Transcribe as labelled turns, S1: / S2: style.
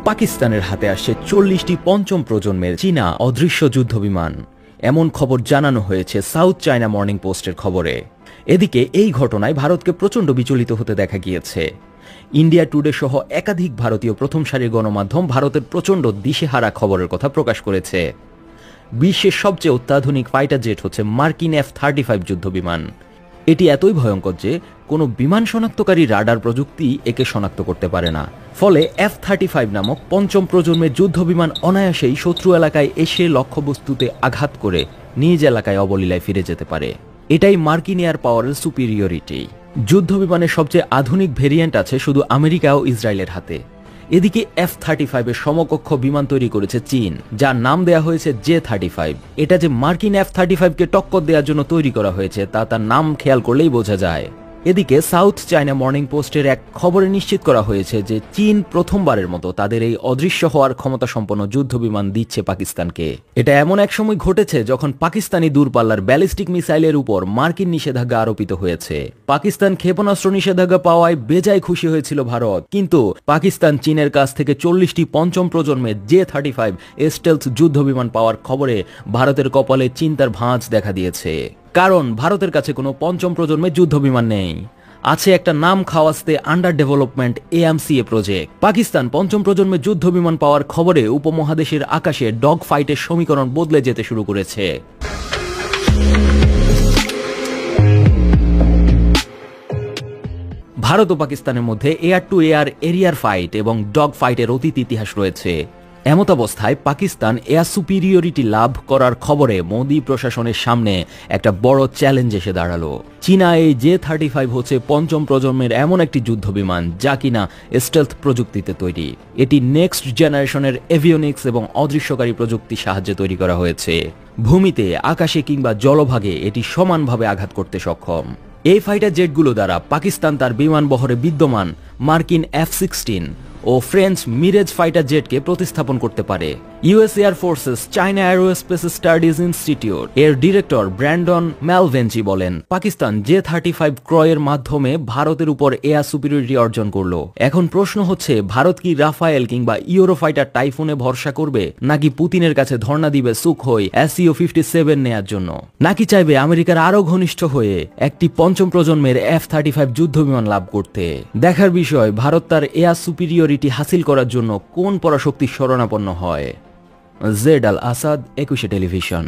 S1: পাকিস্তানের হাতে আসছে 40টি পঞ্চম প্রজন্মের চীনা অদৃশ্য যুদ্ধবিমান, এমন খবর জানানো হয়েছে সাউথ চায়না মর্নিং পোস্টের খবরে। এদিকে এই ঘটনায় ভারতকে প্রচণ্ড বিচলিত হতে দেখা গিয়েছে। ইন্ডিয়া টুডে সহ একাধিক ভারতীয় প্রথম সারির গণমাধ্যম ভারতের প্রচণ্ড দিশেহারা খবরের কথা প্রকাশ করেছে। বিশ্বের সবচেয়ে অত্যাধুনিক ফাইটার জেট হচ্ছে মার্কিন F-35 যুদ্ধবিমান। এটি এতই ভয়ঙ্কর যে কোনো বিমান শনাক্তকারী রাডার প্রযুক্তি একে শনাক্ত করতে পারে না। ফলে F-35 নামক পঞ্চম প্রজন্মের যুদ্ধবিমান অনায়াসেই শত্রু এলাকায় এসে লক্ষ্যবস্তুতে আঘাত করে নিজ এলাকায় অবলীলায় ফিরে যেতে পারে। এটাই মার্কিন এয়ার পাওয়ারের সুপিরিয়রিটি। যুদ্ধবিমানের সবচেয়ে আধুনিক ভেরিয়েন্ট আছে শুধু আমেরিকা ও ইসরায়েলের হাতে। এদিকে F-35 এর সমকক্ষ বিমান তৈরি করেছে চীন, যার নাম দেয়া হয়েছে J-35। এটা যে মার্কিন F-35 কে টক্কর দেওয়ার জন্য তৈরি করা হয়েছে তা তার নাম খেয়াল করলেই বোঝা যায়। এদিকে সাউথ চায়না মর্নিং পোস্টের এক খবরে নিশ্চিত করা হয়েছে যে চীন প্রথমবারের মতো তাদের এই অদৃশ্য হওয়ার ক্ষমতা সম্পন্ন যুদ্ধবিমান দিচ্ছে পাকিস্তানকে। এটা এমন এক সময় ঘটেছে যখন পাকিস্তানি দূরপাল্লার ব্যালিস্টিক মিসাইলের উপর মার্কিন নিষেধাজ্ঞা আরোপিত হয়েছে। পাকিস্তান ক্ষেপণাস্ত্র নিষেধাজ্ঞা পাওয়ায় বেজায় খুশি হয়েছিল ভারত, কিন্তু পাকিস্তান চীনের কাছ থেকে 40টি পঞ্চম প্রজন্মের J-35 স্টেলথ যুদ্ধবিমান পাওয়ার খবরে ভারতের কপালে চিন্তার ভাঁজ দেখা দিয়েছে। কারণ ভারতের কাছে কোনো পঞ্চম প্রজন্মের যুদ্ধবিমান নেই, আছে একটা নাম খাওয়াস্তে under development AMCA project. Pakistan পঞ্চম প্রজন্মের যুদ্ধবিমান পাওয়ার খবরে উপমহাদেশের আকাশে ডগ ফাইটের সমীকরণ বদলে যেতে শুরু করেছে। ভারত ও পাকিস্তানের মধ্যে এয়ার টু এয়ার এরিয়ার ফাইট এবং ডগ ফাইটের অতীত ইতিহাস রয়েছে। এমত অবস্থায় পাকিস্তান এয়ার সুপিরিয়রিটি লাভ করার খবরে মোদী প্রশাসনের সামনে একটা বড় চ্যালেঞ্জ এসে দাঁড়ালো। চীনা এই J-35 হচ্ছে পঞ্চম প্রজন্মের এমন একটি যুদ্ধবিমান যা কিনা স্টেলথ প্রযুক্তিতে তৈরি। এটি নেক্সট জেনারেশনের এভিওনিক্স এবং অদৃশ্যকারী প্রযুক্তির সাহায্যে তৈরি করা হয়েছে। ভূমিতে, আকাশে কিংবা জলভাগে এটি সমানভাবে আঘাত করতে সক্ষম। এই ফাইটার জেটগুলো দ্বারা পাকিস্তান তার বিমান বহরে বিদ্যমান মার্কিন F-16 ও ফ্রেঞ্চ মিরেজ ফাইটার জেটকে প্রতিস্থাপন করতে পারে। US air forces China aerospace studies institute এর ডিরেক্টর ব্র্যান্ডন ম্যালভেঞ্চি বলেন, পাকিস্তান J-35 ক্রয়ের মাধ্যমে ভারতের উপর এয়ার সুপিরিয়রিটি অর্জন করলো। এখন প্রশ্ন হচ্ছে, ভারত কি রাফায়েল কিংবা ইউরোফাইটার টাইফুনে ভরসা করবে, নাকি পুতিনের কাছে ধর্ণা দিবে সুখোই Su-57 নেয়ার জন্য, নাকি চাইবে আমেরিকার আরো ঘনিষ্ঠ হয়ে একটি পঞ্চম প্রজন্মের F-35 যুদ্ধবিমান লাভ করতে? দেখার বিষয় ভারত তার এয়ার সুপিরিয়রিটি হাসিল করার জন্য কোন পরাশক্তির শরণাপন্ন হয়। জেড আল আসাদ, 21 টেলিভিশন।